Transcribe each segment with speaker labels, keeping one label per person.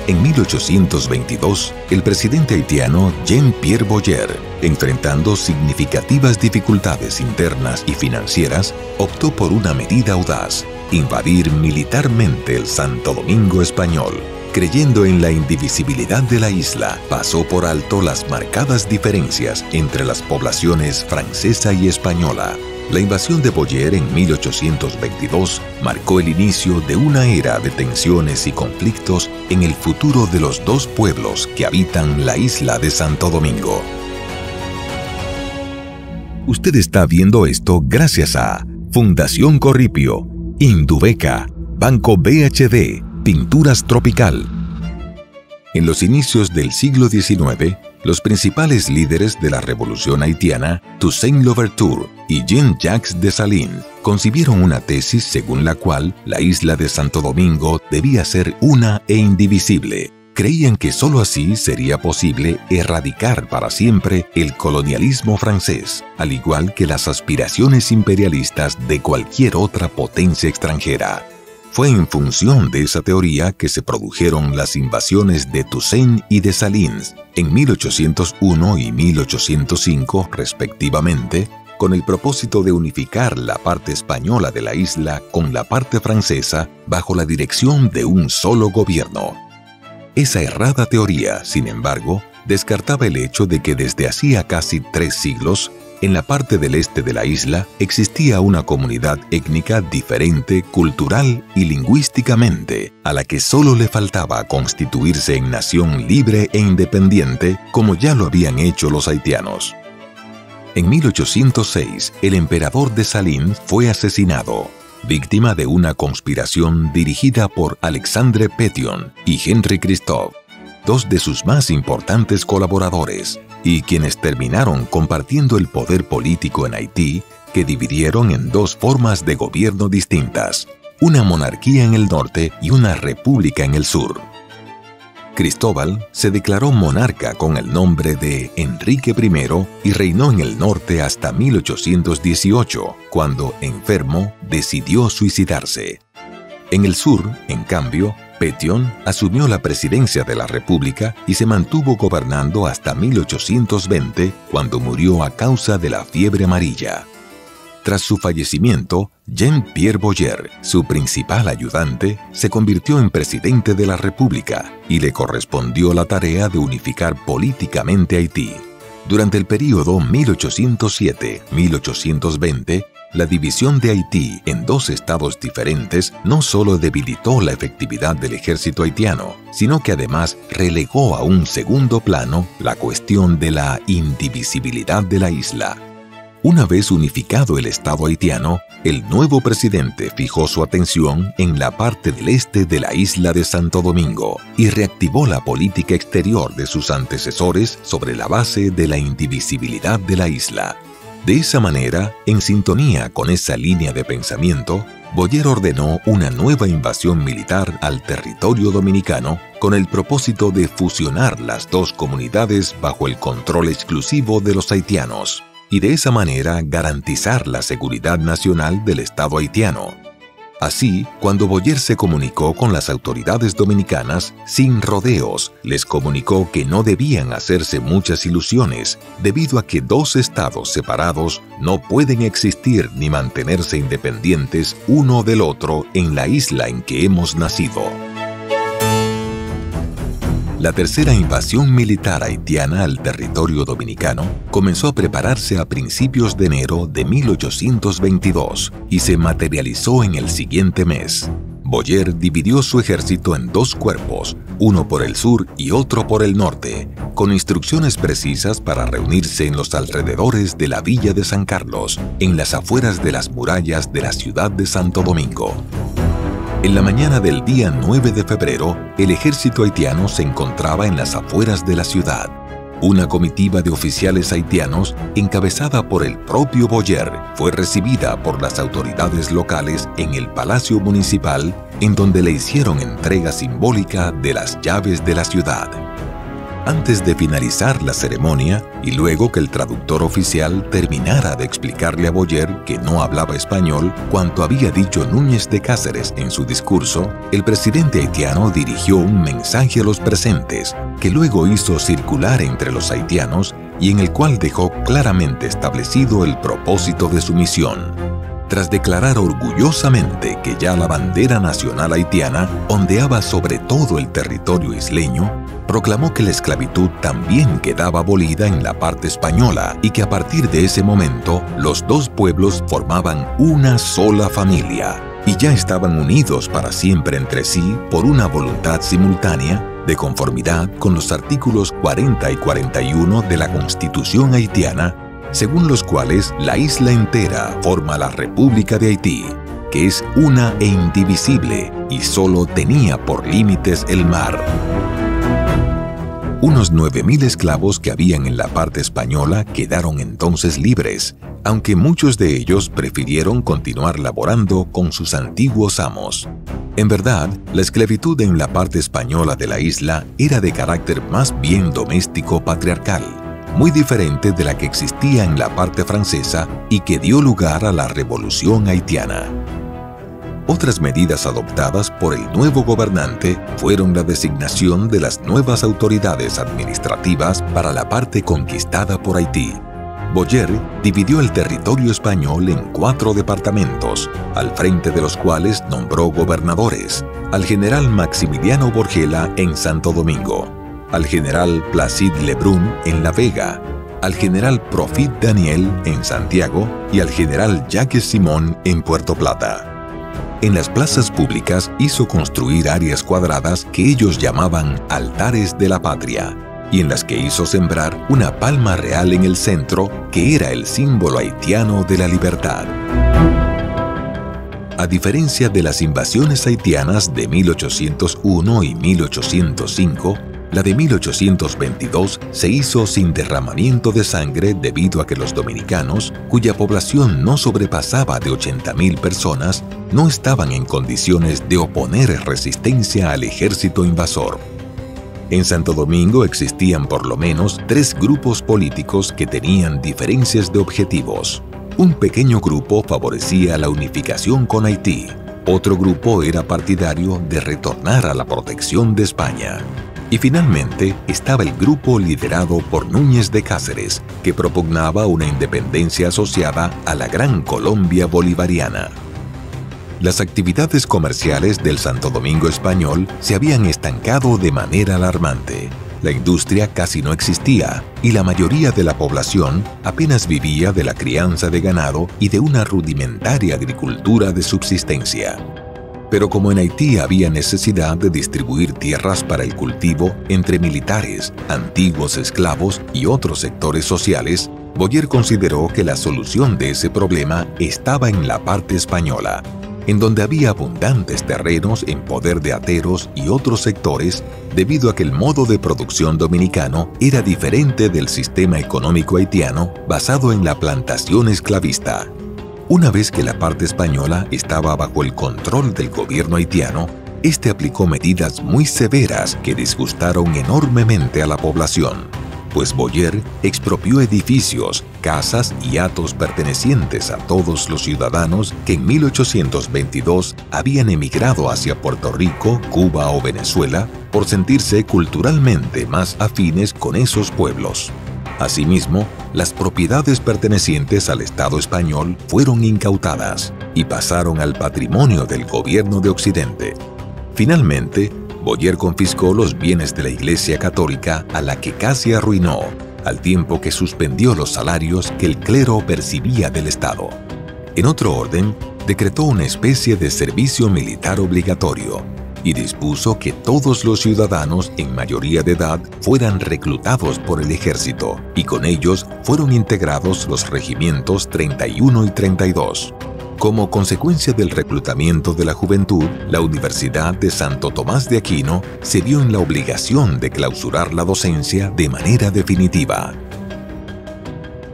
Speaker 1: En 1822, el presidente haitiano Jean-Pierre Boyer, enfrentando significativas dificultades internas y financieras, optó por una medida audaz: invadir militarmente el Santo Domingo español. Creyendo en la indivisibilidad de la isla, pasó por alto las marcadas diferencias entre las poblaciones francesa y española. La invasión de Boyer en 1822 marcó el inicio de una era de tensiones y conflictos en el futuro de los dos pueblos que habitan la isla de Santo Domingo. Usted está viendo esto gracias a Fundación Corripio, Indubeca, Banco BHD, Pinturas Tropical. En los inicios del siglo XIX, los principales líderes de la revolución haitiana, Toussaint Louverture y Jean-Jacques Dessalines, concibieron una tesis según la cual la isla de Santo Domingo debía ser una e indivisible. Creían que sólo así sería posible erradicar para siempre el colonialismo francés, al igual que las aspiraciones imperialistas de cualquier otra potencia extranjera. Fue en función de esa teoría que se produjeron las invasiones de Toussaint y Dessalines en 1801 y 1805 respectivamente, con el propósito de unificar la parte española de la isla con la parte francesa bajo la dirección de un solo gobierno. Esa errada teoría, sin embargo, descartaba el hecho de que desde hacía casi 3 siglos, en la parte del este de la isla existía una comunidad étnica diferente cultural y lingüísticamente, a la que solo le faltaba constituirse en nación libre e independiente, como ya lo habían hecho los haitianos. En 1806, el emperador Dessalines fue asesinado, víctima de una conspiración dirigida por Alexandre Pétion y Henri Christophe, dos de sus más importantes colaboradores, y quienes terminaron compartiendo el poder político en Haití, que dividieron en 2 formas de gobierno distintas: una monarquía en el norte y una república en el sur. Cristóbal se declaró monarca con el nombre de Enrique I y reinó en el norte hasta 1818, cuando, enfermo, decidió suicidarse. En el sur, en cambio, Pétion asumió la presidencia de la República y se mantuvo gobernando hasta 1820, cuando murió a causa de la fiebre amarilla. Tras su fallecimiento, Jean-Pierre Boyer, su principal ayudante, se convirtió en presidente de la República y le correspondió la tarea de unificar políticamente Haití. Durante el período 1807-1820, la división de Haití en 2 estados diferentes no solo debilitó la efectividad del ejército haitiano, sino que además relegó a un segundo plano la cuestión de la indivisibilidad de la isla. Una vez unificado el estado haitiano, el nuevo presidente fijó su atención en la parte del este de la isla de Santo Domingo y reactivó la política exterior de sus antecesores sobre la base de la indivisibilidad de la isla. De esa manera, en sintonía con esa línea de pensamiento, Boyer ordenó una nueva invasión militar al territorio dominicano con el propósito de fusionar las 2 comunidades bajo el control exclusivo de los haitianos, y de esa manera garantizar la seguridad nacional del Estado haitiano. Así, cuando Boyer se comunicó con las autoridades dominicanas, sin rodeos, les comunicó que no debían hacerse muchas ilusiones, debido a que 2 estados separados no pueden existir ni mantenerse independientes uno del otro en la isla en que hemos nacido. La tercera invasión militar haitiana al territorio dominicano comenzó a prepararse a principios de enero de 1822 y se materializó en el siguiente mes. Boyer dividió su ejército en 2 cuerpos, uno por el sur y otro por el norte, con instrucciones precisas para reunirse en los alrededores de la villa de San Carlos, en las afueras de las murallas de la ciudad de Santo Domingo. En la mañana del día 9 de febrero, el ejército haitiano se encontraba en las afueras de la ciudad. Una comitiva de oficiales haitianos, encabezada por el propio Boyer, fue recibida por las autoridades locales en el Palacio Municipal, en donde le hicieron entrega simbólica de las llaves de la ciudad. Antes de finalizar la ceremonia y luego que el traductor oficial terminara de explicarle a Boyer, que no hablaba español, cuanto había dicho Núñez de Cáceres en su discurso, el presidente haitiano dirigió un mensaje a los presentes, que luego hizo circular entre los haitianos y en el cual dejó claramente establecido el propósito de su misión. Tras declarar orgullosamente que ya la bandera nacional haitiana ondeaba sobre todo el territorio isleño, proclamó que la esclavitud también quedaba abolida en la parte española y que a partir de ese momento los dos pueblos formaban una sola familia y ya estaban unidos para siempre entre sí por una voluntad simultánea de conformidad con los artículos 40 y 41 de la Constitución haitiana, según los cuales la isla entera forma la República de Haití, que es una e indivisible y solo tenía por límites el mar. Unos 9.000 esclavos que habían en la parte española quedaron entonces libres, aunque muchos de ellos prefirieron continuar laborando con sus antiguos amos. En verdad, la esclavitud en la parte española de la isla era de carácter más bien doméstico patriarcal, muy diferente de la que existía en la parte francesa y que dio lugar a la Revolución haitiana. Otras medidas adoptadas por el nuevo gobernante fueron la designación de las nuevas autoridades administrativas para la parte conquistada por Haití. Boyer dividió el territorio español en 4 departamentos, al frente de los cuales nombró gobernadores: al general Maximiliano Borgela en Santo Domingo, al general Placide Lebrun en La Vega, al general Profit Daniel en Santiago y al general Jacques Simón en Puerto Plata. En las plazas públicas hizo construir áreas cuadradas que ellos llamaban altares de la patria, y en las que hizo sembrar una palma real en el centro, que era el símbolo haitiano de la libertad. A diferencia de las invasiones haitianas de 1801 y 1805, la de 1822 se hizo sin derramamiento de sangre debido a que los dominicanos, cuya población no sobrepasaba de 80.000 personas, no estaban en condiciones de oponer resistencia al ejército invasor. En Santo Domingo existían por lo menos 3 grupos políticos que tenían diferencias de objetivos. Un pequeño grupo favorecía la unificación con Haití. Otro grupo era partidario de retornar a la protección de España. Y finalmente estaba el grupo liderado por Núñez de Cáceres, que propugnaba una independencia asociada a la Gran Colombia bolivariana. Las actividades comerciales del Santo Domingo español se habían estancado de manera alarmante. La industria casi no existía y la mayoría de la población apenas vivía de la crianza de ganado y de una rudimentaria agricultura de subsistencia. Pero como en Haití había necesidad de distribuir tierras para el cultivo entre militares, antiguos esclavos y otros sectores sociales, Boyer consideró que la solución de ese problema estaba en la parte española, en donde había abundantes terrenos en poder de ateros y otros sectores, debido a que el modo de producción dominicano era diferente del sistema económico haitiano basado en la plantación esclavista. Una vez que la parte española estaba bajo el control del gobierno haitiano, este aplicó medidas muy severas que disgustaron enormemente a la población, pues Boyer expropió edificios, casas y hatos pertenecientes a todos los ciudadanos que en 1822 habían emigrado hacia Puerto Rico, Cuba o Venezuela por sentirse culturalmente más afines con esos pueblos. Asimismo, las propiedades pertenecientes al Estado español fueron incautadas y pasaron al patrimonio del gobierno de Occidente. Finalmente, Boyer confiscó los bienes de la Iglesia Católica, a la que casi arruinó, al tiempo que suspendió los salarios que el clero percibía del Estado. En otro orden, decretó una especie de servicio militar obligatorio y dispuso que todos los ciudadanos en mayoría de edad fueran reclutados por el ejército, y con ellos fueron integrados los regimientos 31 y 32. Como consecuencia del reclutamiento de la juventud, la Universidad de Santo Tomás de Aquino se vio en la obligación de clausurar la docencia de manera definitiva.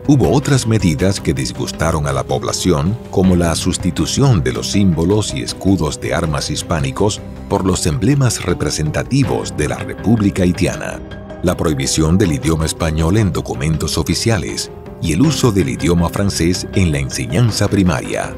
Speaker 1: Hubo otras medidas que disgustaron a la población, como la sustitución de los símbolos y escudos de armas hispánicos por los emblemas representativos de la República Haitiana. la prohibición del idioma español en documentos oficiales y el uso del idioma francés en la enseñanza primaria.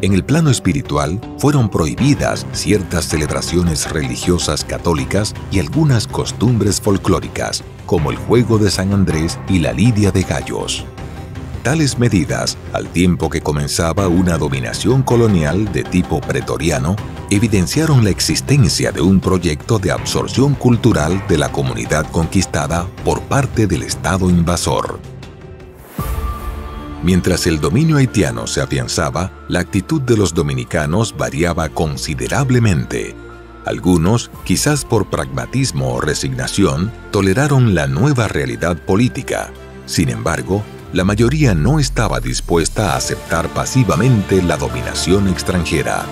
Speaker 1: En el plano espiritual, fueron prohibidas ciertas celebraciones religiosas católicas y algunas costumbres folclóricas, como el juego de San Andrés y la lidia de gallos. Tales medidas, al tiempo que comenzaba una dominación colonial de tipo pretoriano, evidenciaron la existencia de un proyecto de absorción cultural de la comunidad conquistada por parte del Estado invasor. Mientras el dominio haitiano se afianzaba, la actitud de los dominicanos variaba considerablemente. Algunos, quizás por pragmatismo o resignación, toleraron la nueva realidad política. Sin embargo, la mayoría no estaba dispuesta a aceptar pasivamente la dominación extranjera.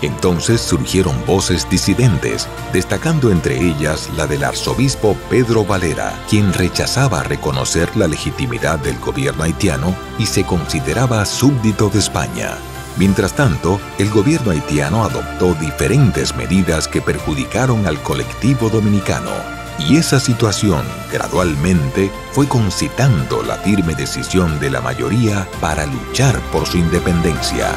Speaker 1: Entonces surgieron voces disidentes, destacando entre ellas la del arzobispo Pedro Valera, quien rechazaba reconocer la legitimidad del gobierno haitiano y se consideraba súbdito de España. Mientras tanto, el gobierno haitiano adoptó diferentes medidas que perjudicaron al colectivo dominicano, y esa situación gradualmente fue concitando la firme decisión de la mayoría para luchar por su independencia.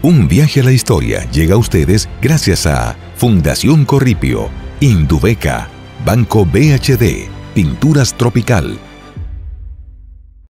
Speaker 1: Un viaje a la historia llega a ustedes gracias a Fundación Corripio, Indubeca, Banco BHD, Pinturas Tropical,